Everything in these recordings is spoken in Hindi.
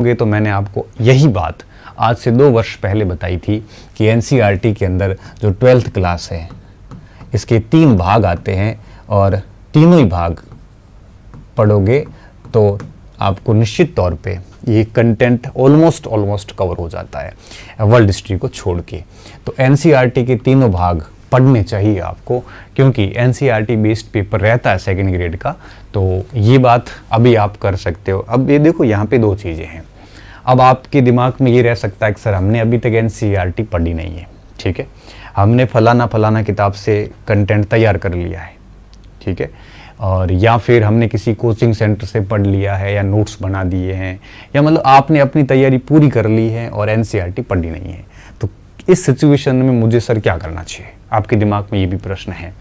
तो मैंने आपको यही बात आज से 2 वर्ष पहले बताई थी कि एनसीईआरटी के अंदर जो 12th क्लास है इसके 3 भाग आते हैं और तीनों ही भाग पढ़ोगे तो आपको निश्चित तौर पे ये कंटेंट ऑलमोस्ट कवर हो जाता है वर्ल्ड हिस्ट्री को छोड़ के। तो एनसीईआरटी के तीनों भाग पढ़ने चाहिए आपको, क्योंकि एनसीईआरटी बेस्ड पेपर रहता है 2nd ग्रेड का। तो ये बात अभी आप कर सकते हो। अब ये देखो, यहाँ पे 2 चीज़ें हैं। अब आपके दिमाग में ये रह सकता है कि सर हमने अभी तक एनसीईआरटी पढ़ी नहीं है, ठीक है, हमने फलाना किताब से कंटेंट तैयार कर लिया है, ठीक है, और या फिर हमने किसी कोचिंग सेंटर से पढ़ लिया है या नोट्स बना दिए हैं, या मतलब आपने अपनी तैयारी पूरी कर ली है और एनसीईआरटी पढ़ी नहीं है। तो इस सिचुएशन में मुझे सर क्या करना चाहिए, आपके दिमाग में ये भी प्रश्न है।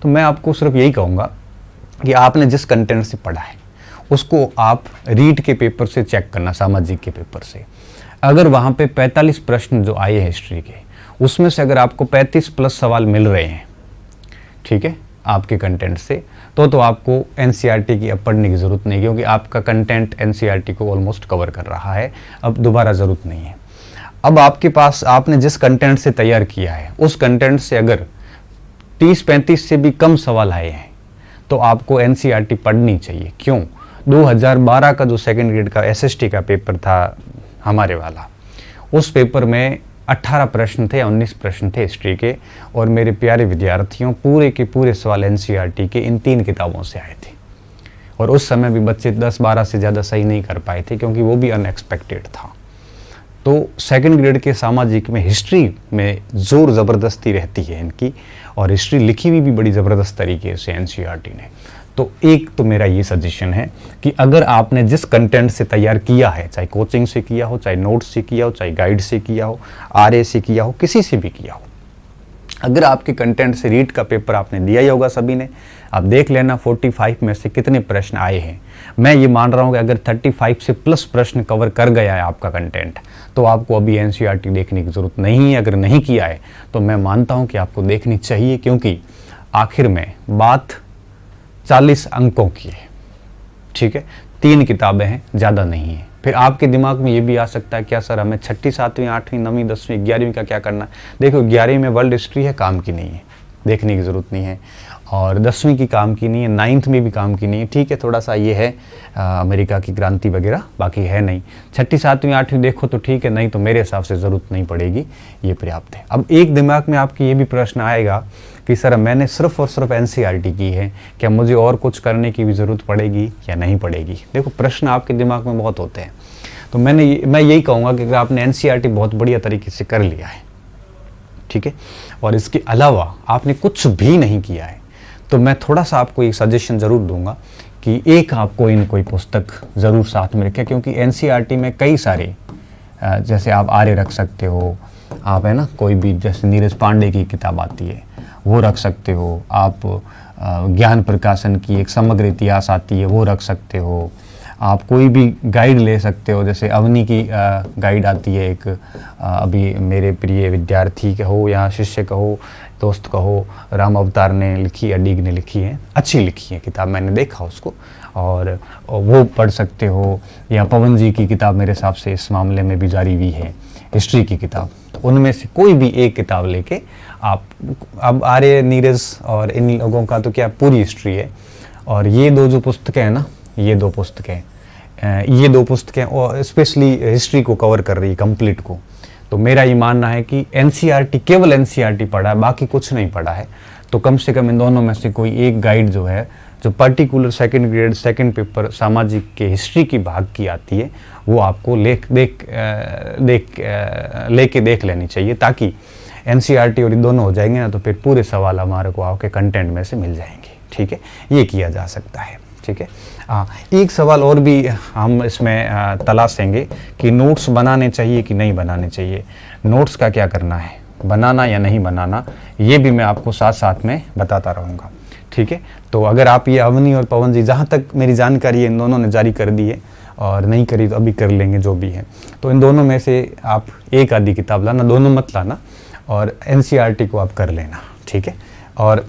तो मैं आपको सिर्फ यही कहूँगा कि आपने जिस कंटेंट से पढ़ा है उसको आप रीड के पेपर से चेक करना, सामाजिक के पेपर से। अगर वहाँ पे 45 प्रश्न जो आए हैं हिस्ट्री के, उसमें से अगर आपको 35 प्लस सवाल मिल रहे हैं, ठीक है, आपके कंटेंट से, तो आपको एनसीईआरटी की अब पढ़ने की ज़रूरत नहीं, क्योंकि आपका कंटेंट एनसीईआरटी को ऑलमोस्ट कवर कर रहा है, अब दोबारा ज़रूरत नहीं है। अब आपके पास आपने जिस कंटेंट से तैयार किया है उस कंटेंट से अगर 30-35 से भी कम सवाल आए हैं तो आपको एनसीईआरटी पढ़नी चाहिए। क्यों? 2012 का जो 2nd ग्रेड का एसएसटी का पेपर था हमारे वाला, उस पेपर में 18 प्रश्न थे या 19 प्रश्न थे हिस्ट्री के, और मेरे प्यारे विद्यार्थियों पूरे के पूरे सवाल एनसीईआरटी के इन 3 किताबों से आए थे। और उस समय भी बच्चे 10-12 से ज़्यादा सही नहीं कर पाए थे, क्योंकि वो भी अनएक्सपेक्टेड था। तो 2nd ग्रेड के सामाजिक में हिस्ट्री में ज़ोर ज़बरदस्ती रहती है इनकी, और हिस्ट्री लिखी हुई भी बड़ी ज़बरदस्त तरीके से एनसीईआरटी ने। तो एक तो मेरा ये सजेशन है कि अगर आपने जिस कंटेंट से तैयार किया है, चाहे कोचिंग से किया हो, चाहे नोट्स से किया हो, चाहे गाइड से किया हो, आरए से किया हो, किसी से भी किया हो, अगर आपके कंटेंट से रीड का पेपर आपने दिया ही होगा सभी ने, आप देख लेना 45 में से कितने प्रश्न आए हैं। मैं ये मान रहा हूँ कि अगर 35 से प्लस प्रश्न कवर कर गया है आपका कंटेंट, तो आपको अभी एनसीईआरटी देखने की ज़रूरत नहीं है। अगर नहीं किया है तो मैं मानता हूँ कि आपको देखनी चाहिए, क्योंकि आखिर में बात 40 अंकों की है, ठीक है, 3 किताबें हैं, ज़्यादा नहीं है। फिर आपके दिमाग में ये भी आ सकता है क्या सर हमें 6ठी, 7वीं, 8वीं, 9वीं, 10वीं, 11वीं का क्या करना है। देखो 11वीं में वर्ल्ड हिस्ट्री है, काम की नहीं है, देखने की ज़रूरत नहीं है, और 10वीं की काम की नहीं है, 9th में भी काम की नहीं है, ठीक है, थोड़ा सा ये है अमेरिका की क्रांति वगैरह, बाकी है नहीं। 6ठी, 7वीं, 8वीं देखो तो ठीक है, नहीं तो मेरे हिसाब से ज़रूरत नहीं पड़ेगी, ये पर्याप्त है। अब एक दिमाग में आपके ये भी प्रश्न आएगा कि सर मैंने सिर्फ और सिर्फ एनसीईआरटी की है, क्या मुझे और कुछ करने की भी ज़रूरत पड़ेगी या नहीं पड़ेगी। देखो प्रश्न आपके दिमाग में बहुत होते हैं। तो मैं यही कहूँगा कि अगर आपने एनसीईआरटी बहुत बढ़िया तरीके से कर लिया है, ठीक है, और इसके अलावा आपने कुछ भी नहीं किया है, तो मैं थोड़ा सा आपको एक सजेशन ज़रूर दूंगा कि एक आपको इन कोई पुस्तक ज़रूर साथ में रखें, क्योंकि एनसीईआरटी में कई सारे, जैसे आप आर्य रख सकते हो, आप है ना, कोई भी जैसे नीरज पांडे की किताब आती है वो रख सकते हो, आप ज्ञान प्रकाशन की एक समग्र इतिहास आती है वो रख सकते हो, आप कोई भी गाइड ले सकते हो, जैसे अवनी की गाइड आती है एक, अभी मेरे प्रिय विद्यार्थी कहो या शिष्य कहो, दोस्त कहो, राम अवतार ने लिखी, अडीग ने लिखी है, अच्छी लिखी है किताब, मैंने देखा उसको, और वो पढ़ सकते हो। या पवन जी की किताब मेरे हिसाब से इस मामले में भी जारी हुई है, हिस्ट्री की किताब, तो उनमें से कोई भी एक किताब लेके आप, अब आर्य, नीरज और इन लोगों का तो क्या पूरी हिस्ट्री है, और ये 2 जो पुस्तकें हैं ना, ये 2 पुस्तकें और स्पेशली हिस्ट्री को कवर कर रही है कंप्लीट को। तो मेरा ये मानना है कि एनसीईआरटी, केवल एनसीईआरटी पढ़ा है, बाकी कुछ नहीं पढ़ा है, तो कम से कम इन दोनों में से कोई एक गाइड जो है, जो particular 2nd grade 2nd paper सामाजिक के हिस्ट्री की भाग की आती है, वो आपको लेके देख लेनी चाहिए, ताकि एनसीईआरटी और ये दोनों हो जाएंगे ना, तो फिर पूरे सवाल हमारे को आपके कंटेंट में से मिल जाएंगे, ठीक है, ये किया जा सकता है, ठीक है। एक सवाल और भी हम इसमें तलाशेंगे कि नोट्स बनाने चाहिए कि नहीं बनाने चाहिए। नोट्स का क्या करना है, बनाना या नहीं बनाना, ये भी मैं आपको साथ साथ में बताता रहूँगा, ठीक है। तो अगर आप ये अवनी और पवन जी, जहाँ तक मेरी जानकारी है इन दोनों ने जारी कर दी है, और नहीं करी तो अभी कर लेंगे जो भी है, तो इन दोनों में से आप एक आधी किताब लाना, दोनों मत लाना, और एनसीईआरटी को आप कर लेना, ठीक है। और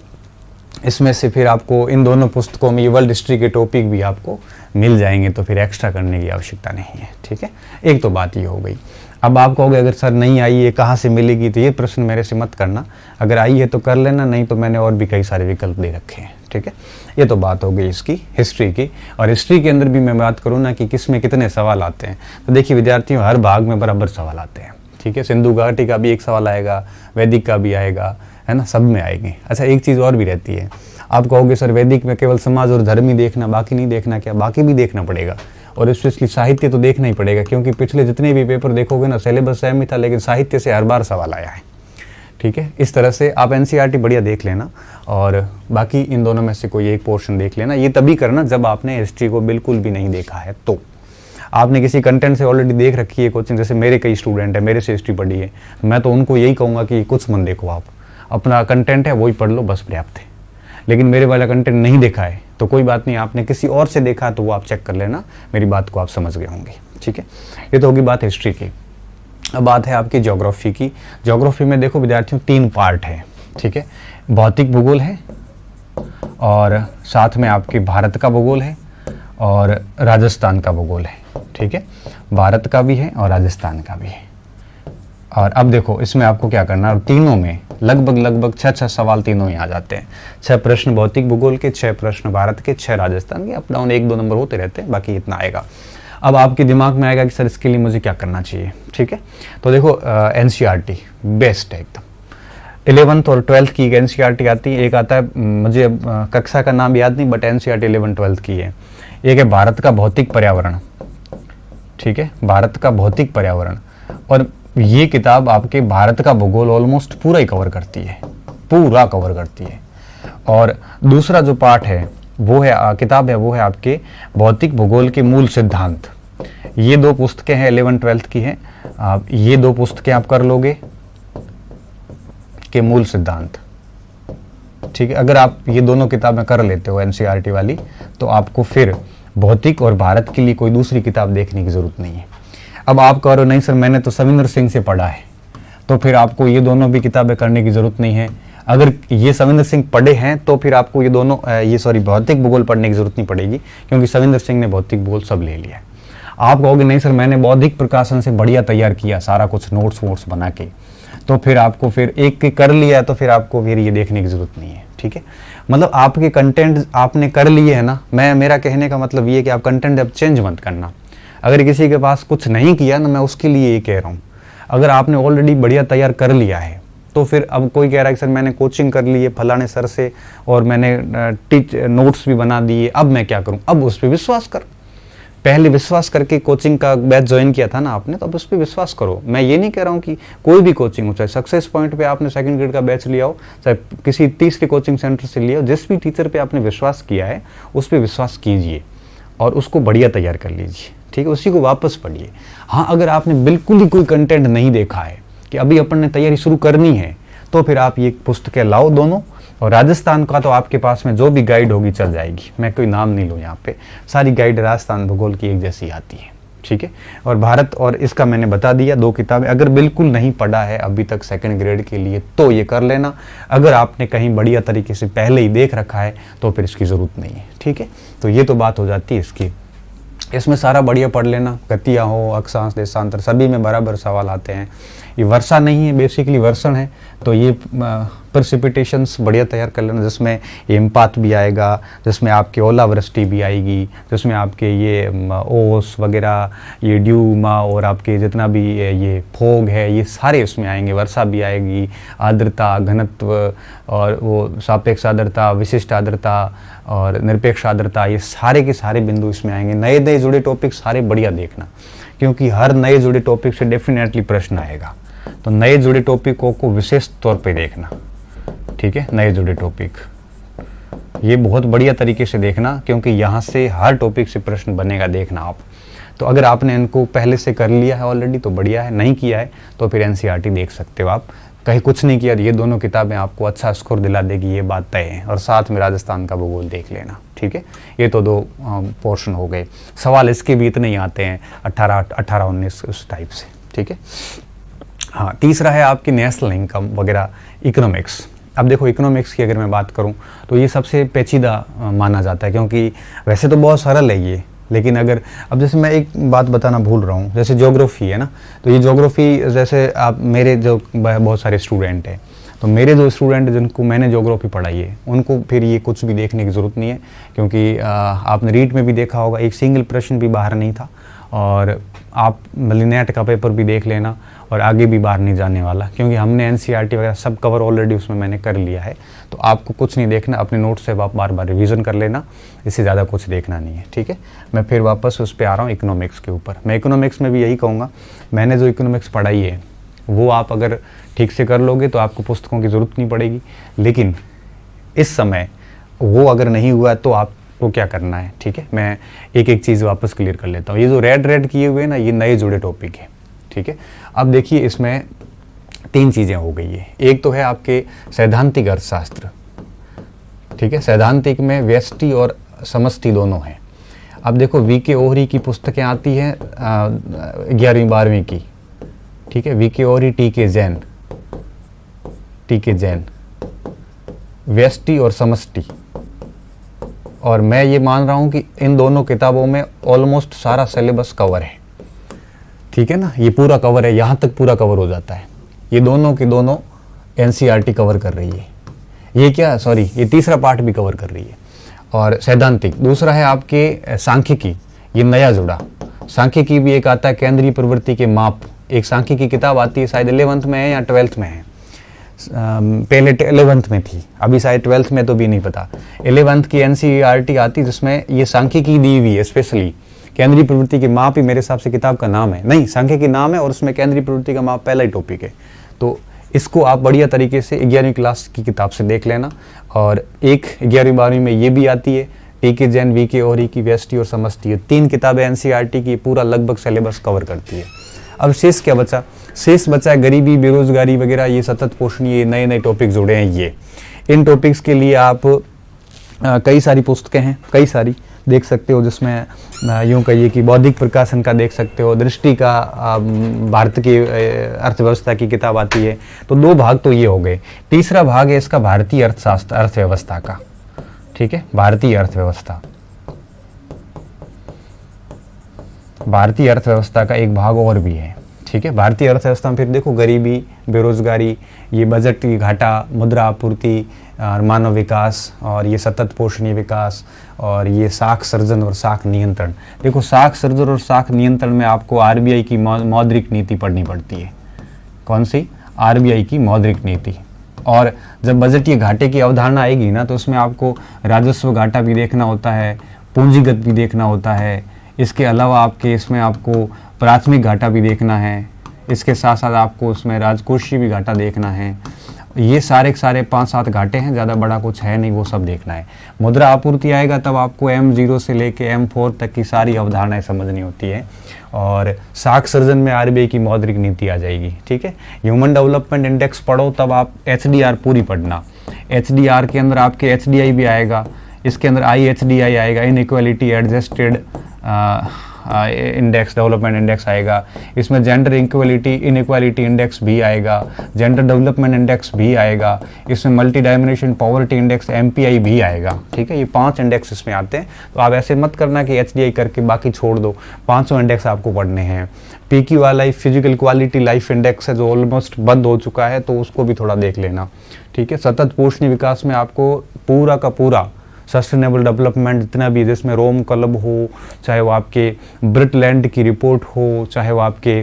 इसमें से फिर आपको इन दोनों पुस्तकों में ये वर्ल्ड हिस्ट्री के टॉपिक भी आपको मिल जाएंगे, तो फिर एक्स्ट्रा करने की आवश्यकता नहीं है। ठीक है, एक तो बात ये हो गई। अब आप कहोगे अगर सर नहीं आई है कहाँ से मिलेगी, तो ये प्रश्न मेरे से मत करना, अगर आई है तो कर लेना, नहीं तो मैंने और भी कई सारे विकल्प दे रखे हैं। ठीक है, ये तो बात हो गई इसकी हिस्ट्री की। और हिस्ट्री के अंदर भी मैं बात करूँ ना कि किस में कितने सवाल आते हैं, तो देखिए विद्यार्थियों हर भाग में बराबर सवाल आते हैं। ठीक है, सिंधु घाटी का भी एक सवाल आएगा, वैदिक का भी आएगा, है ना, सब में आएंगे। अच्छा, एक चीज़ और भी रहती है, आप कहोगे सर वैदिक में केवल समाज और धर्म ही देखना, बाकी नहीं देखना क्या? बाकी भी देखना पड़ेगा, और स्पेशली साहित्य तो देखना ही पड़ेगा, क्योंकि पिछले जितने भी पेपर देखोगे ना सिलेबस सेम ही था, लेकिन साहित्य से हर बार सवाल आया है। ठीक है, इस तरह से आप एनसीईआरटी बढ़िया देख लेना, और बाकी इन दोनों में से कोई एक पोर्शन देख लेना। ये तभी करना जब आपने हिस्ट्री को बिल्कुल भी नहीं देखा है, तो आपने किसी कंटेंट से ऑलरेडी देख रखी है कोचिंग, जैसे मेरे कई स्टूडेंट हैं मेरे से हिस्ट्री पढ़ी है, मैं तो उनको यही कहूँगा कि कुछ मत देखो, आप अपना कंटेंट है वही पढ़ लो, बस पर्याप्त है। लेकिन मेरे वाला कंटेंट नहीं देखा है तो कोई बात नहीं, आपने किसी और से देखा तो वो आप चेक कर लेना, मेरी बात को आप समझ गए होंगे। ठीक है, ये तो होगी बात हिस्ट्री की। अब बात है आपकी ज्योग्राफी की। ज्योग्राफी में देखो विद्यार्थियों 3 पार्ट है। ठीक है, भौतिक भूगोल है, और साथ में आपकी भारत का भूगोल है, और राजस्थान का भूगोल है। ठीक है, भारत का भी है और राजस्थान का भी है। और अब देखो इसमें आपको क्या करना है, तीनों में लगभग 6 सवाल तीनों ही आ जाते हैं। 6 प्रश्न भौतिक भूगोल के, 6 प्रश्न भारत के, 6 राजस्थान के, अप डाउन 1-2 नंबर होते रहते हैं, बाकी इतना आएगा। अब आपके दिमाग में आएगा कि सर इसके लिए मुझे क्या करना चाहिए। ठीक है, तो देखो एनसीईआरटी बेस्ट है एकदम। 11th और 12th की एनसीईआरटी आती है, एक आता है मुझे कक्षा का नाम याद नहीं, बट एनसीईआरटी 11-12th की है। एक है भारत का भौतिक पर्यावरण। ठीक है, भारत का भौतिक पर्यावरण, और ये किताब आपके भारत का भूगोल ऑलमोस्ट पूरा ही कवर करती है, पूरा कवर करती है। और दूसरा जो पार्ट है वो है किताब है वो है आपके भौतिक भूगोल के मूल सिद्धांत। ये 2 पुस्तकें हैं, 11-12th की हैं। आप ये 2 पुस्तकें आप कर लोगे के मूल सिद्धांत। ठीक है, अगर आप ये दोनों किताबें कर लेते हो एनसीईआरटी वाली, तो आपको फिर भौतिक और भारत के लिए कोई दूसरी किताब देखने की जरूरत नहीं है। अब आप कह रहे हो नहीं सर मैंने तो सविंदर सिंह से पढ़ा है, तो फिर आपको ये दोनों भी किताबें करने की जरूरत नहीं है। अगर ये सविंदर सिंह पढ़े हैं तो फिर आपको ये दोनों भौतिक भूगोल पढ़ने की जरूरत नहीं पड़ेगी, क्योंकि सविंदर सिंह ने भौतिक भूगोल सब ले लिया है। आप कहोगे नहीं सर मैंने बौद्धिक प्रकाशन से बढ़िया तैयार किया सारा कुछ नोट्स वोट्स बना के, तो फिर आपको फिर एक कर लिया, तो फिर आपको फिर ये देखने की जरूरत नहीं है। ठीक है, मतलब आपके कंटेंट आपने कर लिए है ना, मेरा कहने का मतलब ये है कि आप कंटेंट अब चेंज मत करना। अगर किसी के पास कुछ नहीं किया ना, मैं उसके लिए ये कह रहा हूँ, अगर आपने ऑलरेडी बढ़िया तैयार कर लिया है तो फिर अब कोई कह रहा है कि सर मैंने कोचिंग कर ली है फलाने सर से और मैंने नोट्स भी बना दिए, अब मैं क्या करूँ? अब उस पर विश्वास कर। पहले विश्वास करके कोचिंग का बैच ज्वाइन किया था ना आपने, तो अब उस पर विश्वास करो। मैं ये नहीं कह रहा हूँ कि कोई भी कोचिंग हो, चाहे सक्सेस पॉइंट पे आपने 2nd ग्रेड का बैच लिया हो, चाहे किसी 30 के कोचिंग सेंटर से लिया हो, जिस भी टीचर पे आपने विश्वास किया है उस पर विश्वास कीजिए और उसको बढ़िया तैयार कर लीजिए। ठीक है, उसी को वापस पढ़िए। हाँ, अगर आपने बिल्कुल ही कोई कंटेंट नहीं देखा है कि अभी अपन ने तैयारी शुरू करनी है, तो फिर आप ये पुस्तकें लाओ दोनों, और राजस्थान का तो आपके पास में जो भी गाइड होगी चल जाएगी, मैं कोई नाम नहीं लूँ यहाँ पे, सारी गाइड राजस्थान भूगोल की एक जैसी आती है। ठीक है, और भारत और इसका मैंने बता दिया 2 किताबें। अगर बिल्कुल नहीं पढ़ा है अभी तक 2nd ग्रेड के लिए तो ये कर लेना, अगर आपने कहीं बढ़िया तरीके से पहले ही देख रखा है तो फिर इसकी ज़रूरत नहीं है। ठीक है, तो ये तो बात हो जाती है इसकी। इसमें सारा बढ़िया पढ़ लेना, गतियाँ हो, अक्षांश, देशांतर, सभी में बराबर सवाल आते हैं। ये वर्षा नहीं है, बेसिकली वर्षण है, तो ये प्रेसिपिटेशंस बढ़िया तैयार कर लेना, जिसमें हिमपात भी आएगा, जिसमें आपकी ओलावृष्टि भी आएगी, जिसमें आपके ये ओस वगैरह, ये ड्यूमा और आपके जितना भी ये फोग है, ये सारे उसमें आएंगे। वर्षा भी आएगी, आर्द्रता, घनत्व और वो सापेक्ष आर्द्रता, विशिष्ट आर्द्रता और निरपेक्ष आर्द्रता, ये सारे के सारे बिंदु इसमें आएंगे। नए नए जुड़े टॉपिक सारे बढ़िया देखना, क्योंकि हर नए जुड़े टॉपिक से डेफिनेटली प्रश्न आएगा, तो नए जुड़े टॉपिकों को विशेष तौर पे देखना। ठीक है, नए जुड़े टॉपिक ये बहुत बढ़िया तरीके से देखना, क्योंकि यहाँ से हर टॉपिक से प्रश्न बनेगा, देखना आप। तो अगर आपने इनको पहले से कर लिया है ऑलरेडी तो बढ़िया है, नहीं किया है तो फिर एनसीईआरटी देख सकते हो आप। कहीं कुछ नहीं किया, ये दोनों किताबें आपको अच्छा स्कोर दिला देगी, ये बात तय है। और साथ में राजस्थान का भूगोल देख लेना। ठीक है, ये तो 2 पोर्शन हो गए। सवाल इसके भी इतने ही आते हैं 18-19 उस टाइप से। ठीक है, हाँ, तीसरा है आपकी नेशनल इनकम वगैरह, इकोनॉमिक्स। अब देखो इकोनॉमिक्स की अगर मैं बात करूं तो ये सबसे पेचीदा माना जाता है, क्योंकि वैसे तो बहुत सरल है ये, लेकिन अगर अब जैसे मैं एक बात बताना भूल रहा हूँ, जैसे ज्योग्राफी है ना, तो ये ज्योग्राफी जैसे आप मेरे जो बहुत सारे स्टूडेंट हैं, तो मेरे जो स्टूडेंट जिनको मैंने ज्योग्राफी पढ़ाई है उनको फिर ये कुछ भी देखने की ज़रूरत नहीं है, क्योंकि आपने रीट में भी देखा होगा एक सिंगल प्रश्न भी बाहर नहीं था, और आप नेट का पेपर भी देख लेना और आगे भी बाहर नहीं जाने वाला, क्योंकि हमने एनसीईआरटी वगैरह सब कवर ऑलरेडी उसमें मैंने कर लिया है। तो आपको कुछ नहीं देखना, अपने नोट से आप बार बार रिवीजन कर लेना, इससे ज़्यादा कुछ देखना नहीं है, ठीक है। मैं फिर वापस उस पर आ रहा हूँ इकोनॉमिक्स के ऊपर। मैं इकोनॉमिक्स में भी यही कहूँगा, मैंने जो इकोनॉमिक्स पढ़ाई है वो आप अगर ठीक से कर लोगे तो आपको पुस्तकों की ज़रूरत नहीं पड़ेगी, लेकिन इस समय वो अगर नहीं हुआ तो आपको क्या करना है, ठीक है। मैं एक एक चीज़ वापस क्लियर कर लेता हूँ। ये जो रेड किए हुए ना, ये नए जुड़े टॉपिक है, ठीक है। अब देखिए इसमें 3 चीज़ें हो गई है। एक तो है आपके सैद्धांतिक अर्थशास्त्र, ठीक है। सैद्धांतिक में व्यष्टि और समष्टि दोनों हैं। अब देखो वीके ओहरी की पुस्तकें आती हैं 11वीं 12वीं की, ठीक है। वीके ओहरी, टीके जैन, व्यष्टि और समष्टि, और मैं ये मान रहा हूँ कि इन दोनों किताबों में ऑलमोस्ट सारा सिलेबस कवर है, ठीक है ना। ये पूरा कवर है, यहाँ तक पूरा कवर हो जाता है। ये दोनों के दोनों एनसीईआरटी कवर कर रही है। ये तीसरा पार्ट भी कवर कर रही है। और सैद्धांतिक दूसरा है आपके सांख्यिकी, ये नया जुड़ा। सांख्यिकी भी एक आता है केंद्रीय प्रवृत्ति के माप, एक सांख्यिकी की किताब आती है, शायद 11th में है या 12th में है। पहले 11th में थी, अभी शायद 12th में तो भी नहीं पता। 11th की एनसीईआरटी आती जिसमें ये सांख्यिकी दी हुई है, स्पेशली केंद्रीय प्रवृत्ति के माप ही मेरे हिसाब से किताब का नाम है, नहीं सांख्यिकी नाम है, और उसमें केंद्रीय प्रवृत्ति का माप पहला ही टॉपिक है। तो इसको आप बढ़िया तरीके से 11वीं क्लास की किताब से देख लेना। और एक 11वीं 12वीं में ये भी आती है, टीके जैन, वीके ओहरी की व्यष्टि और समष्टि, 3 किताबें एनसीईआरटी की पूरा लगभग सिलेबस कवर करती है। अब शेष क्या बचा? शेष बचा है गरीबी, बेरोजगारी वगैरह, ये सतत पोषणीय नए नए टॉपिक जुड़े हैं। ये इन टॉपिक्स के लिए आप कई सारी पुस्तकें हैं, कई सारी देख सकते हो, जिसमें यूँ कहिए कि बौद्धिक प्रकाशन का देख सकते हो, दृष्टि का भारत की अर्थव्यवस्था की किताब आती है। तो 2 भाग तो ये हो गए। तीसरा भाग है इसका भारतीय अर्थशास्त्र, अर्थव्यवस्था का, ठीक है। भारतीय अर्थव्यवस्था का एक भाग और भी है, ठीक है। भारतीय अर्थव्यवस्था में फिर देखो गरीबी, बेरोजगारी, ये बजट की घाटा, मुद्रा आपूर्ति और मानव विकास, और ये सतत पोषणीय विकास, और ये साख सर्जन और साख नियंत्रण। देखो साख सर्जन और साख नियंत्रण में आपको आरबीआई की मौद्रिक नीति पढ़नी पड़ती है। कौन सी? आरबीआई की मौद्रिक नीति। और जब बजटीय घाटे की अवधारणा आएगी ना, तो उसमें आपको राजस्व घाटा भी देखना होता है, पूंजीगत भी देखना होता है। इसके अलावा आपके इसमें आपको प्राथमिक घाटा भी देखना है, इसके साथ साथ आपको उसमें राजकोषीय भी घाटा देखना है। ये सारे 5-7 घाटे हैं, ज़्यादा बड़ा कुछ है नहीं, वो सब देखना है। मुद्रा आपूर्ति आएगा तब आपको M0 से लेके M4 तक की सारी अवधारणाएं समझनी होती है। और साख सर्जन में आरबीआई की मौद्रिक नीति आ जाएगी, ठीक है। ह्यूमन डेवलपमेंट इंडेक्स पढ़ो तब आप HDR पूरी पढ़ना। HDR के अंदर आपके HDI भी आएगा, इसके अंदर IHDI आएगा, inequality adjusted index, development index आएगा। इसमें जेंडर इनइक्वालिटी इंडेक्स भी आएगा, जेंडर डेवलपमेंट इंडेक्स भी आएगा। इसमें multi dimension poverty index MPI भी आएगा, ठीक है। ये 5 इंडेक्स इसमें आते हैं। तो आप ऐसे मत करना कि HDI करके बाकी छोड़ दो, 5 इंडेक्स आपको पढ़ने हैं। PQLI physical quality life index है, जो ऑलमोस्ट बंद हो चुका है, तो उसको भी थोड़ा देख लेना, ठीक है। सतत पोषणीय विकास में आपको पूरा का पूरा सस्टेनेबल डेवलपमेंट जितना भी, जिसमें रोम क्लब हो, चाहे वो आपके ब्रिटलैंड की रिपोर्ट हो, चाहे वो आपके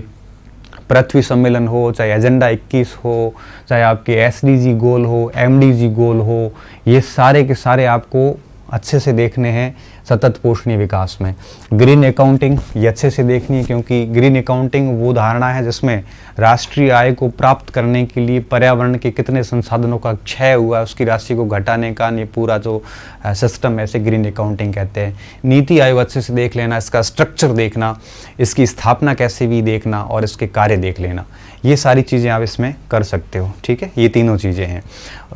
पृथ्वी सम्मेलन हो, चाहे एजेंडा 21 हो, चाहे आपके SDG गोल हो, MDG गोल हो, ये सारे के सारे आपको अच्छे से देखने हैं सतत पोषणीय विकास में। ग्रीन अकाउंटिंग ये अच्छे से देखनी है, क्योंकि ग्रीन अकाउंटिंग वो धारणा है जिसमें राष्ट्रीय आय को प्राप्त करने के लिए पर्यावरण के कितने संसाधनों का क्षय हुआ, उसकी राशि को घटाने का ये पूरा जो सिस्टम है, ऐसे ग्रीन अकाउंटिंग कहते हैं। नीति आयोग अच्छे से देख लेना, इसका स्ट्रक्चर देखना, इसकी स्थापना कैसे भी देखना, और इसके कार्य देख लेना। ये सारी चीज़ें आप इसमें कर सकते हो, ठीक है। ये तीनों चीज़ें हैं।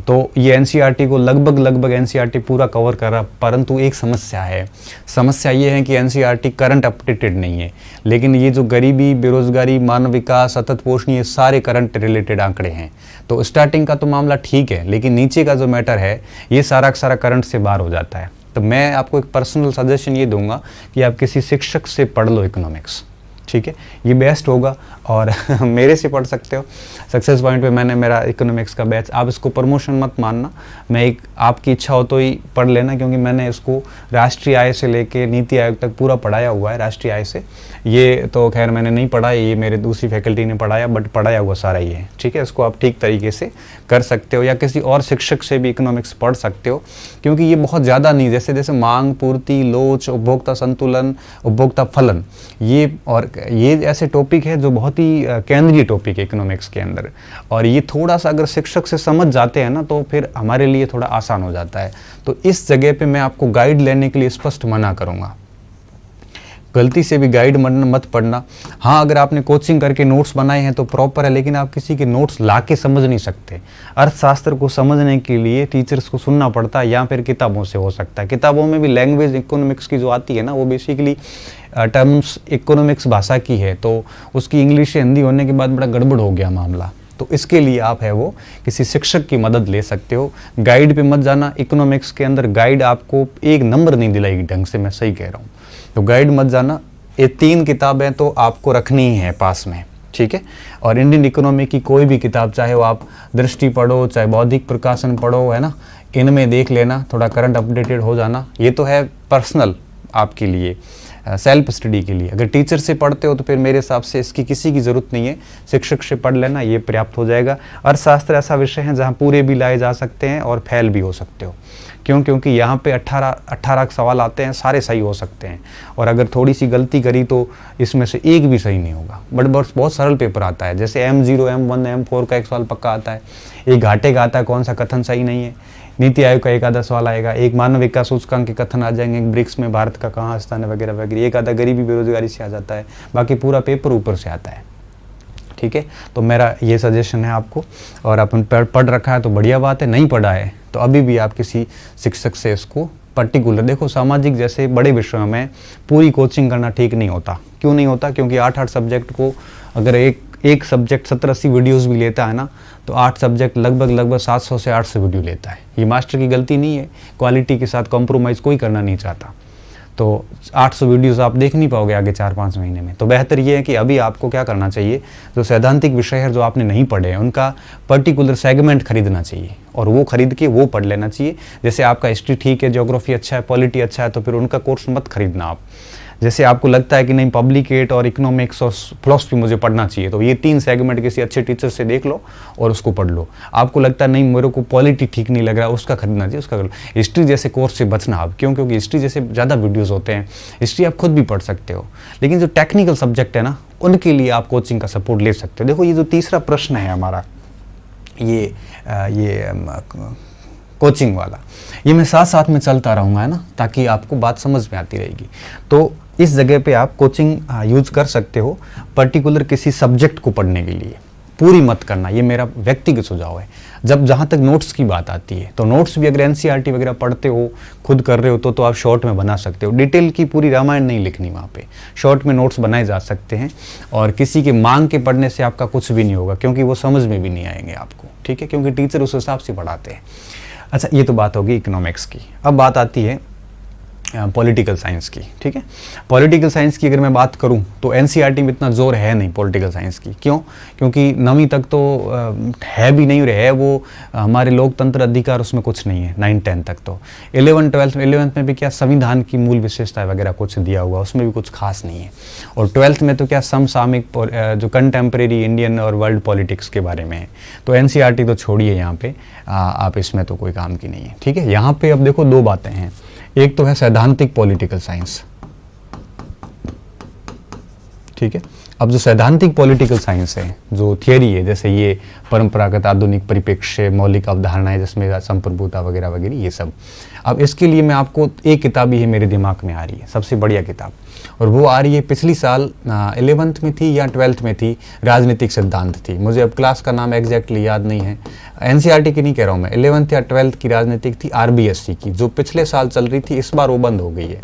तो ये एनसीईआरटी को लगभग एनसीईआरटी पूरा कवर कर रहा, परंतु एक समस्या है है। समस्या ये है कि एनसीईआरटी करंट अपडेटेड नहीं है, लेकिन ये जो गरीबी, बेरोजगारी, मानव विकास, सतत पोषण, ये सारे करंट रिलेटेड आंकड़े हैं। तो स्टार्टिंग का तो मामला ठीक है, लेकिन नीचे का जो मैटर है ये सारा का सारा करंट से बाहर हो जाता है। तो मैं आपको एक पर्सनल सजेशन ये दूंगा कि आप किसी शिक्षक से पढ़ लो इकोनॉमिक्स, ठीक है, ये बेस्ट होगा। और मेरे से पढ़ सकते हो, सक्सेस पॉइंट पे मैंने मेरा इकोनॉमिक्स का बैच, आप इसको प्रमोशन मत मानना, मैं एक आपकी इच्छा हो तो ही पढ़ लेना, क्योंकि मैंने इसको राष्ट्रीय आय से लेके नीति आयोग तक पूरा पढ़ाया हुआ है। राष्ट्रीय आय से ये तो खैर मैंने नहीं पढ़ा, ये मेरे दूसरी फैकल्टी ने पढ़ाया, बट पढ़ाया हुआ सारा ही है, ठीक है। इसको आप ठीक तरीके से कर सकते हो, या किसी और शिक्षक से भी इकोनॉमिक्स पढ़ सकते हो, क्योंकि ये बहुत ज़्यादा नहीं, जैसे जैसे मांग, पूर्ति, लोच, उपभोक्ता संतुलन, उपभोक्ता फलन, ये ऐसे टॉपिक है जो बहुत ही केंद्रीय टॉपिक है इकोनॉमिक्स के अंदर, और ये थोड़ा सा अगर शिक्षक से समझ जाते हैं ना तो फिर हमारे लिए थोड़ा आसान हो जाता है। तो इस जगह पे मैं आपको गाइड लेने के लिए स्पष्ट मना करूंगा, गलती से भी गाइड मत पढ़ना। हाँ, अगर आपने कोचिंग करके नोट्स बनाए हैं तो प्रॉपर है, लेकिन आप किसी के नोट्स ला के समझ नहीं सकते। अर्थशास्त्र को समझने के लिए टीचर्स को सुनना पड़ता है, या फिर किताबों से हो सकता है। किताबों में भी लैंग्वेज इकोनॉमिक्स की जो आती है ना, वो बेसिकली टर्म्स इकोनॉमिक्स भाषा की है, तो उसकी इंग्लिश से हिंदी होने के बाद बड़ा गड़बड़ हो गया मामला। तो इसके लिए आप है वो किसी शिक्षक की मदद ले सकते हो, गाइड पे मत जाना। इकोनॉमिक्स के अंदर गाइड आपको एक नंबर नहीं दिलाएगी ढंग से, मैं सही कह रहा हूँ, तो गाइड मत जाना। ये 3 किताबें तो आपको रखनी ही है पास में, ठीक है। और इंडियन इकोनॉमी की कोई भी किताब, चाहे वो आप दृष्टि पढ़ो, चाहे बौद्धिक प्रकाशन पढ़ो, है ना, इनमें देख लेना, थोड़ा करंट अपडेटेड हो जाना। ये तो है पर्सनल आपके लिए, सेल्फ स्टडी के लिए। अगर टीचर से पढ़ते हो तो फिर मेरे हिसाब से इसकी किसी की ज़रूरत नहीं है, शिक्षक से पढ़ लेना, ये पर्याप्त हो जाएगा। अर्थशास्त्र ऐसा विषय है जहाँ पूरे भी लाए जा सकते हैं और फेल भी हो सकते हो, क्योंकि यहाँ पे 18 सवाल आते हैं, सारे सही हो सकते हैं, और अगर थोड़ी सी गलती करी तो इसमें से एक भी सही नहीं होगा। बट बहुत सरल पेपर आता है, जैसे M0, M1, M4 का एक सवाल पक्का आता है, एक घाटे का आता है, कौन सा कथन सही नहीं है। नीति आयोग का एक आधा सवाल आएगा, एक मानव विकास सूचकांक के कथन आ जाएंगे, एक ब्रिक्स में भारत का कहाँ स्थान है वगैरह वगैरह, एक आधा गरीबी बेरोजगारी से आ जाता है, बाकी पूरा पेपर ऊपर से आता है, ठीक है। तो मेरा ये सजेशन है आपको, और अपन पढ़ रखा है तो बढ़िया बात है, नहीं पढ़ा है तो अभी भी आप किसी शिक्षक से इसको पर्टिकुलर, देखो सामाजिक जैसे बड़े विषयों में पूरी कोचिंग करना ठीक नहीं होता। क्यों नहीं होता? क्योंकि 8 सब्जेक्ट को अगर एक सब्जेक्ट 70-80 वीडियोस भी लेता है ना, तो 8 सब्जेक्ट लगभग 700 से 800 वीडियो लेता है। ये मास्टर की गलती नहीं है, क्वालिटी के साथ कॉम्प्रोमाइज़ कोई करना नहीं चाहता। तो 800 वीडियोस आप देख नहीं पाओगे आगे 4-5 महीने में। तो बेहतर ये है कि अभी आपको क्या करना चाहिए, जो सैद्धांतिक विषय है जो आपने नहीं पढ़े हैं उनका पर्टिकुलर सेगमेंट खरीदना चाहिए, और वो खरीद के वो पढ़ लेना चाहिए। जैसे आपका हिस्ट्री ठीक है, ज्योग्राफी अच्छा है, पॉलिटी अच्छा है, तो फिर उनका कोर्स मत खरीदना आप। जैसे आपको लगता है कि नहीं पब्लिकेट और इकोनॉमिक्स और फिलॉसफी मुझे पढ़ना चाहिए, तो ये 3 सेगमेंट किसी अच्छे टीचर से देख लो और उसको पढ़ लो। आपको लगता है नहीं मेरे को पॉलिटी ठीक नहीं लग रहा, उसका खरीदना चाहिए, उसका कर लो। हिस्ट्री जैसे कोर्स से बचना आप, क्योंकि हिस्ट्री जैसे ज़्यादा वीडियोज़ होते हैं, हिस्ट्री आप खुद भी पढ़ सकते हो, लेकिन जो टेक्निकल सब्जेक्ट है ना, उनके लिए आप कोचिंग का सपोर्ट ले सकते हो। देखो ये जो तीसरा प्रश्न है हमारा, ये कोचिंग वाला, ये मैं साथ साथ में चलता रहूँगा, है ना, ताकि आपको बात समझ में आती रहेगी। तो इस जगह पे आप कोचिंग यूज कर सकते हो पर्टिकुलर किसी सब्जेक्ट को पढ़ने के लिए, पूरी मत करना, ये मेरा व्यक्तिगत सुझाव है। जब जहाँ तक नोट्स की बात आती है, तो नोट्स भी अगर एनसीईआरटी वगैरह पढ़ते हो, खुद कर रहे हो, तो आप शॉर्ट में बना सकते हो। डिटेल की पूरी रामायण नहीं लिखनी वहाँ पे, शॉर्ट में नोट्स बनाए जा सकते हैं। और किसी के मांग के पढ़ने से आपका कुछ भी नहीं होगा, क्योंकि वो समझ में भी नहीं आएंगे आपको, ठीक है, क्योंकि टीचर उस हिसाब से पढ़ाते हैं। अच्छा, ये तो बात होगी इकोनॉमिक्स की। अब बात आती है पॉलिटिकल साइंस की, ठीक है। पॉलिटिकल साइंस की अगर मैं बात करूं तो एनसीईआरटी में इतना जोर है नहीं पॉलिटिकल साइंस की। क्यों? क्योंकि 9वीं तक तो है भी नहीं रहे, वो हमारे लोकतंत्र अधिकार उसमें कुछ नहीं है 9-10 तक। तो 11th में भी क्या संविधान की मूल विशेषता वगैरह कुछ दिया हुआ, उसमें भी कुछ खास नहीं है। और 12th में तो क्या समसामयिक जो कंटेम्प्रेरी इंडियन और वर्ल्ड पॉलिटिक्स के बारे में है। तो एनसीईआरटी तो छोड़िए यहाँ पे, आप इसमें तो कोई काम की नहीं है, ठीक है। यहाँ पे अब देखो 2 बातें हैं, एक तो है सैद्धांतिक पॉलिटिकल साइंस, ठीक है, अब जो सैद्धांतिक पॉलिटिकल साइंस है, जो थियरी है, जैसे ये परंपरागत आधुनिक परिप्रेक्ष्य, मौलिक अवधारणाएं जिसमें संप्रभुता वगैरह वगैरह ये सब, अब इसके लिए मैं आपको एक किताब ही है मेरे दिमाग में आ रही है, सबसे बढ़िया किताब, और वो आ रही है पिछली साल 11th में थी या 12th में थी, राजनीतिक सिद्धांत थी। मुझे अब क्लास का नाम एग्जैक्टली याद नहीं है, एनसीईआरटी की नहीं कह रहा हूँ मैं, 11th या 12th की राजनीतिक थी, आरबीएससी की, जो पिछले साल चल रही थी, इस बार वो बंद हो गई है।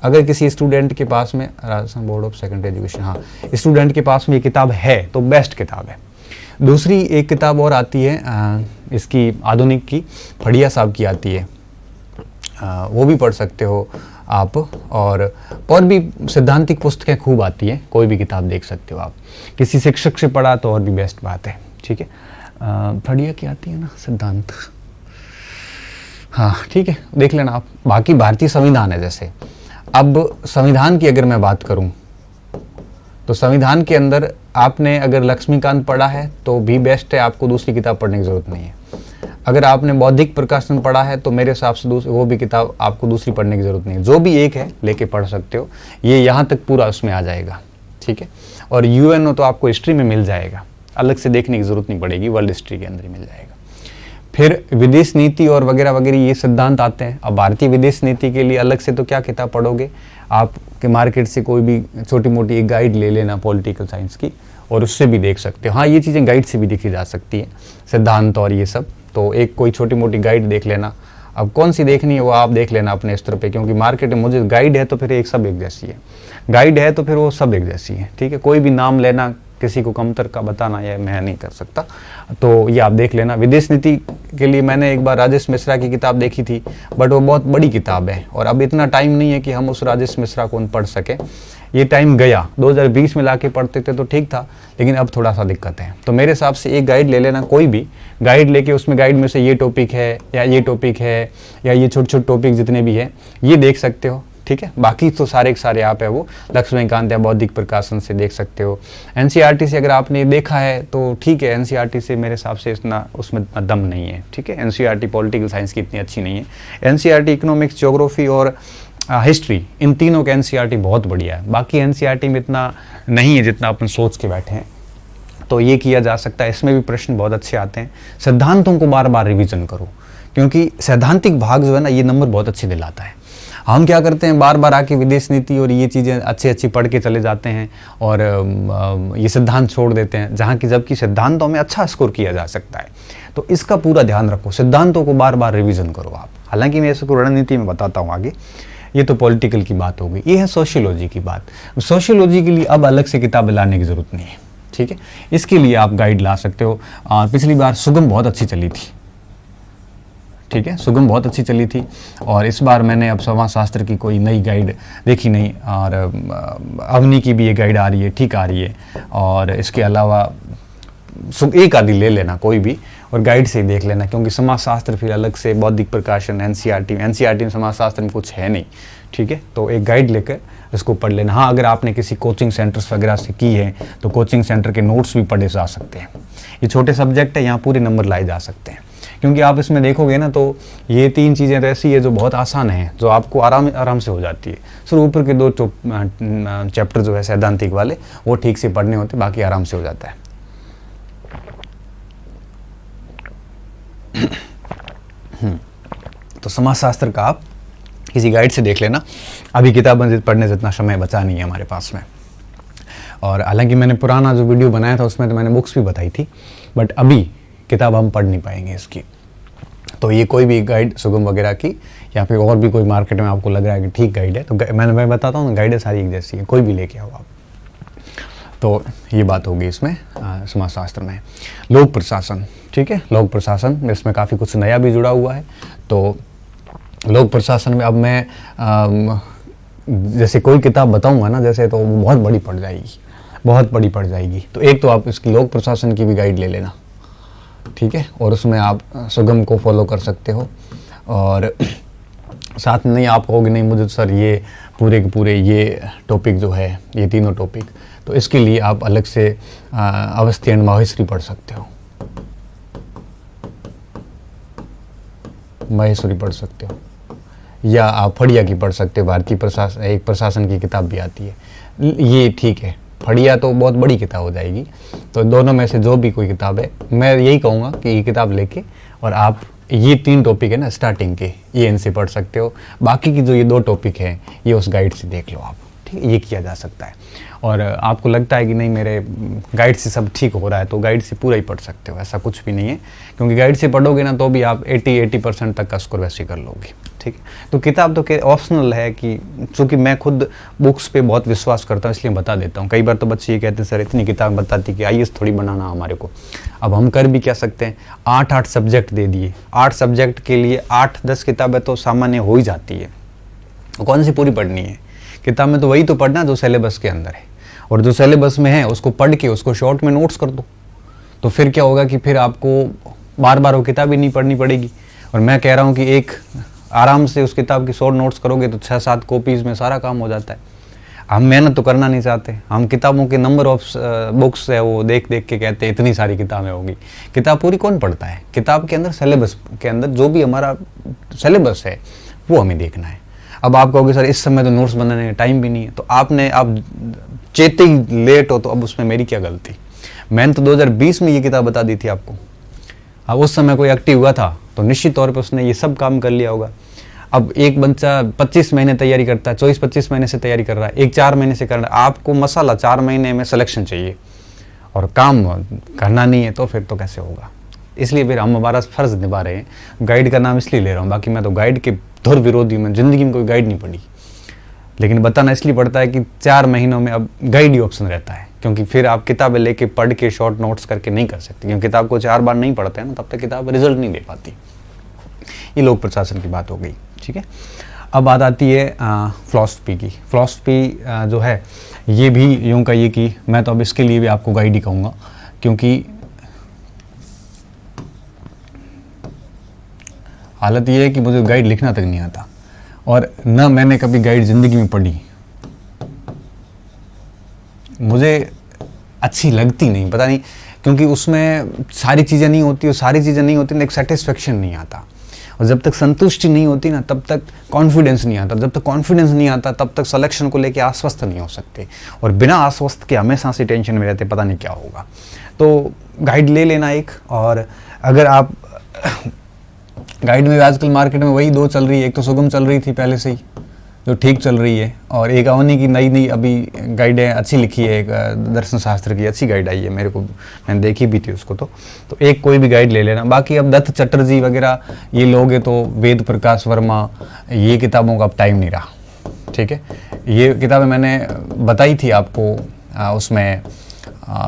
अगर किसी स्टूडेंट के पास में, Rajasthan board of secondary education, हाँ, स्टूडेंट के पास में ये किताब है तो बेस्ट किताब है। दूसरी एक किताब और आती है इसकी आधुनिक की, फड़िया साहब की आती है, वो भी पढ़ सकते हो आप, और भी सिद्धांतिक पुस्तकें खूब आती हैं, कोई भी किताब देख सकते हो आप। किसी शिक्षक से पढ़ा तो और भी बेस्ट बात है, ठीक है। फड़िया की आती है ना सिद्धांत, हाँ ठीक है, देख लेना आप। बाकी भारतीय संविधान है, जैसे अब संविधान की अगर मैं बात करूं तो संविधान के अंदर आपने अगर लक्ष्मीकांत पढ़ा है तो भी बेस्ट है, आपको दूसरी किताब पढ़ने की जरूरत नहीं है। अगर आपने बौद्धिक प्रकाशन पढ़ा है तो मेरे हिसाब से वो भी किताब आपको दूसरी पढ़ने की जरूरत नहीं है, जो भी एक है लेके पढ़ सकते हो, ये यहाँ तक पूरा उसमें आ जाएगा, ठीक है। और यूएनओ तो आपको हिस्ट्री में मिल जाएगा, अलग से देखने की जरूरत नहीं पड़ेगी, वर्ल्ड हिस्ट्री के अंदर ही मिल जाएगा। फिर विदेश नीति और वगैरह वगैरह ये सिद्धांत आते हैं। अब भारतीय विदेश नीति के लिए अलग से तो क्या किताब पढ़ोगे, आपके मार्केट से कोई भी छोटी मोटी एक गाइड ले लेना पॉलिटिकल साइंस की, और उससे भी देख सकते हो। हाँ, ये चीज़ें गाइड से भी देखी जा सकती हैं, सिद्धांत और ये सब, तो एक कोई छोटी मोटी गाइड देख लेना। अब कौन सी देखनी है वो आप देख लेना अपने स्तर पे, क्योंकि मार्केट में मुझे गाइड है तो फिर एक सब एक जैसी है, गाइड है तो फिर वो सब एक जैसी है, ठीक है। कोई भी नाम लेना, किसी को कमतर का बताना, यह मैं नहीं कर सकता, तो ये आप देख लेना। विदेश नीति के लिए मैंने एक बार राजेश मिश्रा की किताब देखी थी, बट वो बहुत बड़ी किताब है और अब इतना टाइम नहीं है कि हम उस राजेश मिश्रा को पढ़ सकें। ये टाइम गया, 2020 में लाके पढ़ते थे तो ठीक था, लेकिन अब थोड़ा सा दिक्कत है। तो मेरे हिसाब से एक गाइड ले लेना, कोई भी गाइड लेके उसमें गाइड में से ये टॉपिक है या ये टॉपिक है या ये छोटे छोटे टॉपिक जितने भी हैं ये देख सकते हो, ठीक है। बाकी तो सारे के सारे आप है वो लक्ष्मीकांत या बौद्धिक प्रकाशन से देख सकते हो। एनसीईआरटी से अगर आपने देखा है तो ठीक है, एनसीईआरटी से मेरे हिसाब से इतना उसमें दम नहीं है, ठीक है। एनसीईआरटी पॉलिटिकल साइंस की इतनी अच्छी नहीं है। एनसीईआरटी इकोनॉमिक्स, ज्योग्राफी और हिस्ट्री, इन तीनों के एनसीईआरटी बहुत बढ़िया है। बाकी एनसीईआरटी में इतना नहीं है जितना अपन सोच के बैठे हैं, तो ये किया जा सकता है। इसमें भी प्रश्न बहुत अच्छे आते हैं। सिद्धांतों को बार बार रिवीजन करो, क्योंकि सैद्धांतिक भाग जो है ना, ये नंबर बहुत अच्छे दिलाता है। हम क्या करते हैं, बार बार आके विदेश नीति और ये चीज़ें अच्छी पढ़ के चले जाते हैं और ये सिद्धांत छोड़ देते हैं, जहाँ की जबकि सिद्धांतों में अच्छा स्कोर किया जा सकता है। तो इसका पूरा ध्यान रखो, सिद्धांतों को बार बार रिवीजन करो आप। हालांकि मैं इसको रणनीति में बताता हूँ आगे। ये तो पॉलिटिकल की बात हो गई, ये है सोशियोलॉजी की बात। सोशियोलॉजी के लिए अब अलग से किताबें लाने की जरूरत नहीं है, ठीक है। इसके लिए आप गाइड ला सकते हो। पिछली बार सुगम बहुत अच्छी चली थी, ठीक है, सुगम बहुत अच्छी चली थी, और इस बार मैंने अब समाजशास्त्र की कोई नई गाइड देखी नहीं, और अवनी की भी ये गाइड आ रही है, ठीक आ रही है। और इसके अलावा एक आदि ले लेना कोई भी, और गाइड से ही देख लेना, क्योंकि समाजशास्त्र फिर अलग से बौद्धिक प्रकाशन एनसीईआरटी में समाजशास्त्र में कुछ है नहीं, ठीक है। तो एक गाइड लेकर इसको पढ़ लेना। हाँ, अगर आपने किसी कोचिंग सेंटर्स वगैरह से की है तो कोचिंग सेंटर के नोट्स भी पढ़े जा सकते हैं। ये छोटे सब्जेक्ट है, यहाँ पूरे नंबर लाए जा सकते हैं, क्योंकि आप इसमें देखोगे ना तो ये तीन चीज़ें तो ऐसी है जो बहुत आसान है, जो आपको आराम से हो जाती है। सिर्फ ऊपर के दो चैप्टर जो है सैद्धांतिक वाले वो ठीक से पढ़ने होते, बाकी आराम से हो जाता है। तो समाजशास्त्र का आप किसी गाइड से देख लेना। अभी किताबें पढ़ने जितना समय बचा नहीं है हमारे पास में। और हालांकि मैंने पुराना जो वीडियो बनाया था उसमें तो मैंने बुक्स भी बताई थी, बट अभी किताब हम पढ़ नहीं पाएंगे इसकी। तो ये कोई भी गाइड सुगम वगैरह की, या फिर और भी कोई मार्केट में आपको लग रहा है कि ठीक गाइड है, तो मैं बताता हूँ, गाइडें सारी एक जैसी है, कोई भी लेके आओ आप। तो ये बात होगी इसमें समाजशास्त्र में। लोक प्रशासन, ठीक है, लोक प्रशासन इसमें काफ़ी कुछ नया भी जुड़ा हुआ है। तो लोक प्रशासन में अब मैं जैसे कोई किताब बताऊंगा ना जैसे, तो वो बहुत बड़ी पड़ जाएगी, बहुत बड़ी पड़ जाएगी। तो एक तो आप इसकी लोक प्रशासन की भी गाइड ले लेना, ठीक है, और उसमें आप सुगम को फॉलो कर सकते हो। और साथ में नहीं आप कहोगे नहीं मुझे सर ये पूरे के पूरे ये टॉपिक जो है, ये तीनों टॉपिक, तो इसके लिए आप अलग से अवस्थी एंड माहेश्वरी पढ़ सकते हो, माहेश्वरी पढ़ सकते हो, या आप फड़िया की पढ़ सकते हो। भारतीय प्रशासन, एक प्रशासन की किताब भी आती है, ये ठीक है, फड़िया तो बहुत बड़ी किताब हो जाएगी। तो दोनों में से जो भी कोई किताब है, मैं यही कहूँगा कि ये किताब लेके और आप ये 3 टॉपिक है ना स्टार्टिंग के, ये इनसे पढ़ सकते हो। बाकी की जो ये 2 टॉपिक हैं ये उस गाइड से देख लो आप, ठीक है, ये किया जा सकता है। और आपको लगता है कि नहीं मेरे गाइड से सब ठीक हो रहा है, तो गाइड से पूरा ही पढ़ सकते हो, ऐसा कुछ भी नहीं है, क्योंकि गाइड से पढ़ोगे ना तो भी आप 80% तक का स्कोर वैसे कर लोगे, ठीक है। तो किताब तो ऑप्शनल है कि चूँकि मैं खुद बुक्स पे बहुत विश्वास करता हूँ इसलिए बता देता हूँ। कई बार तो बच्चे ये कहते हैं सर इतनी किताब बताती कि IAS थोड़ी बनाना हमारे को। अब हम कर भी क्या सकते हैं, 8 सब्जेक्ट दे दिए, 8 सब्जेक्ट के लिए 8-10 किताबें तो सामान्य हो ही जाती है। कौन सी पूरी पढ़नी है किताब में, तो वही तो पढ़ना जो सिलेबस के अंदर है, और जो सिलेबस में है उसको पढ़ के उसको शॉर्ट में नोट्स कर दो। तो फिर क्या होगा कि फिर आपको बार बार वो किताब ही नहीं पढ़नी पड़ेगी। और मैं कह रहा हूँ कि एक आराम से उस किताब की शॉर्ट नोट्स करोगे तो 6-7 कॉपीज़ में सारा काम हो जाता है। हम मेहनत तो करना नहीं चाहते, हम किताबों के नंबर ऑफ बुक्स है वो देख देख के कहते हैं इतनी सारी किताबें होगी। किताब पूरी कौन पढ़ता है, किताब के अंदर सिलेबस के अंदर जो भी हमारा सिलेबस है वो हमें देखना है। अब आप कहोगे सर इस समय तो नोट्स बनाने का टाइम भी नहीं है, तो आप चेते ही लेट हो तो अब उसमें मेरी क्या गलती। मैंने तो 2020 में ये किताब बता दी थी आपको। अब उस समय कोई एक्टिव हुआ था तो निश्चित तौर पे उसने ये सब काम कर लिया होगा। अब एक बच्चा 25 महीने तैयारी करता है, 24-25 महीने से तैयारी कर रहा है, एक 4 महीने से कर रहा है, आपको मसाला 4 महीने में सिलेक्शन चाहिए और काम करना नहीं है तो फिर तो कैसे होगा। इसलिए फिर हम हमारा फर्ज निभा रहे हैं। गाइड का नाम इसलिए ले रहा हूँ, बाकी मैं तो गाइड के धुर विरोधी, में ज़िंदगी में कोई गाइड नहीं पढ़ी, लेकिन बताना इसलिए पड़ता है कि 4 महीनों में अब गाइड ही ऑप्शन रहता है, क्योंकि फिर आप किताबें लेके पढ़ के शॉर्ट नोट्स करके नहीं कर सकते, क्योंकि किताब को 4 बार नहीं पढ़ते हैं ना तब तक किताब रिजल्ट नहीं दे पाती। ये लोक प्रशासन की बात हो गई, ठीक है। अब बात आती है फिलॉसफी की। फिलॉसफी जो है ये भी यूँ कहिए कि मैं तो अब इसके लिए भी आपको गाइड ही कहूँगा, क्योंकि हालत ये है कि मुझे गाइड लिखना तक नहीं आता और न मैंने कभी गाइड ज़िंदगी में पढ़ी, मुझे अच्छी लगती नहीं, पता नहीं, क्योंकि उसमें सारी चीज़ें नहीं होती, और सारी चीज़ें नहीं होती ना एक सेटिस्फेक्शन नहीं आता, और जब तक संतुष्टि नहीं होती ना तब तक कॉन्फिडेंस नहीं आता, जब तक कॉन्फिडेंस नहीं आता तब तक सिलेक्शन को लेके आश्वस्त नहीं हो सकते, और बिना आश्वस्त के हमेशा से टेंशन में रहते, पता नहीं क्या होगा। तो गाइड ले लेना एक। और अगर आप गाइड में आजकल मार्केट में वही 2 चल रही है, एक तो सुगम चल रही थी पहले से ही जो ठीक चल रही है, और एक अवनी की नई अभी गाइड है, अच्छी लिखी है, एक दर्शन शास्त्र की अच्छी गाइड आई है मेरे को, मैंने देखी भी थी उसको। तो एक कोई भी गाइड ले लेना। बाकी अब दत्त चटर्जी वगैरह ये लोगे तो वेद प्रकाश वर्मा, ये किताबों का अब टाइम नहीं रहा, ठीक है। ये किताबें मैंने बताई थी आपको उसमें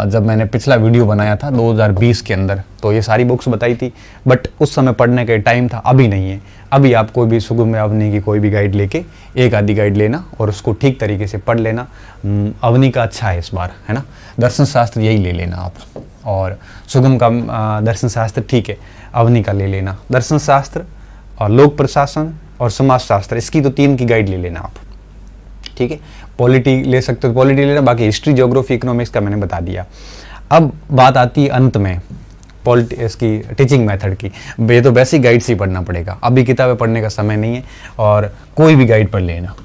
जब मैंने पिछला वीडियो बनाया था 2020 के अंदर, तो ये सारी बुक्स बताई थी, बट उस समय पढ़ने का टाइम था, अभी नहीं है। अभी आप कोई भी सुगम अवनी की कोई भी गाइड लेके एक आधी गाइड लेना और उसको ठीक तरीके से पढ़ लेना। अवनी का अच्छा है इस बार, है ना। दर्शन शास्त्र यही ले लेना आप, और सुगम का दर्शन शास्त्र ठीक है, अवनी का ले लेना। दर्शन शास्त्र और लोक प्रशासन और समाज शास्त्र, इसकी तो 3 की गाइड ले लेना आप, ठीक है। पॉलिटी ले सकते हो, पॉलिटी लेना, बाकी हिस्ट्री, ज्योग्राफी, इकोनॉमिक्स का मैंने बता दिया। अब बात आती है अंत में इसकी टीचिंग मेथड की। ये तो बेसिक गाइड से ही पढ़ना पड़ेगा, अभी किताबें पढ़ने का समय नहीं है, और कोई भी गाइड पढ़ लेना।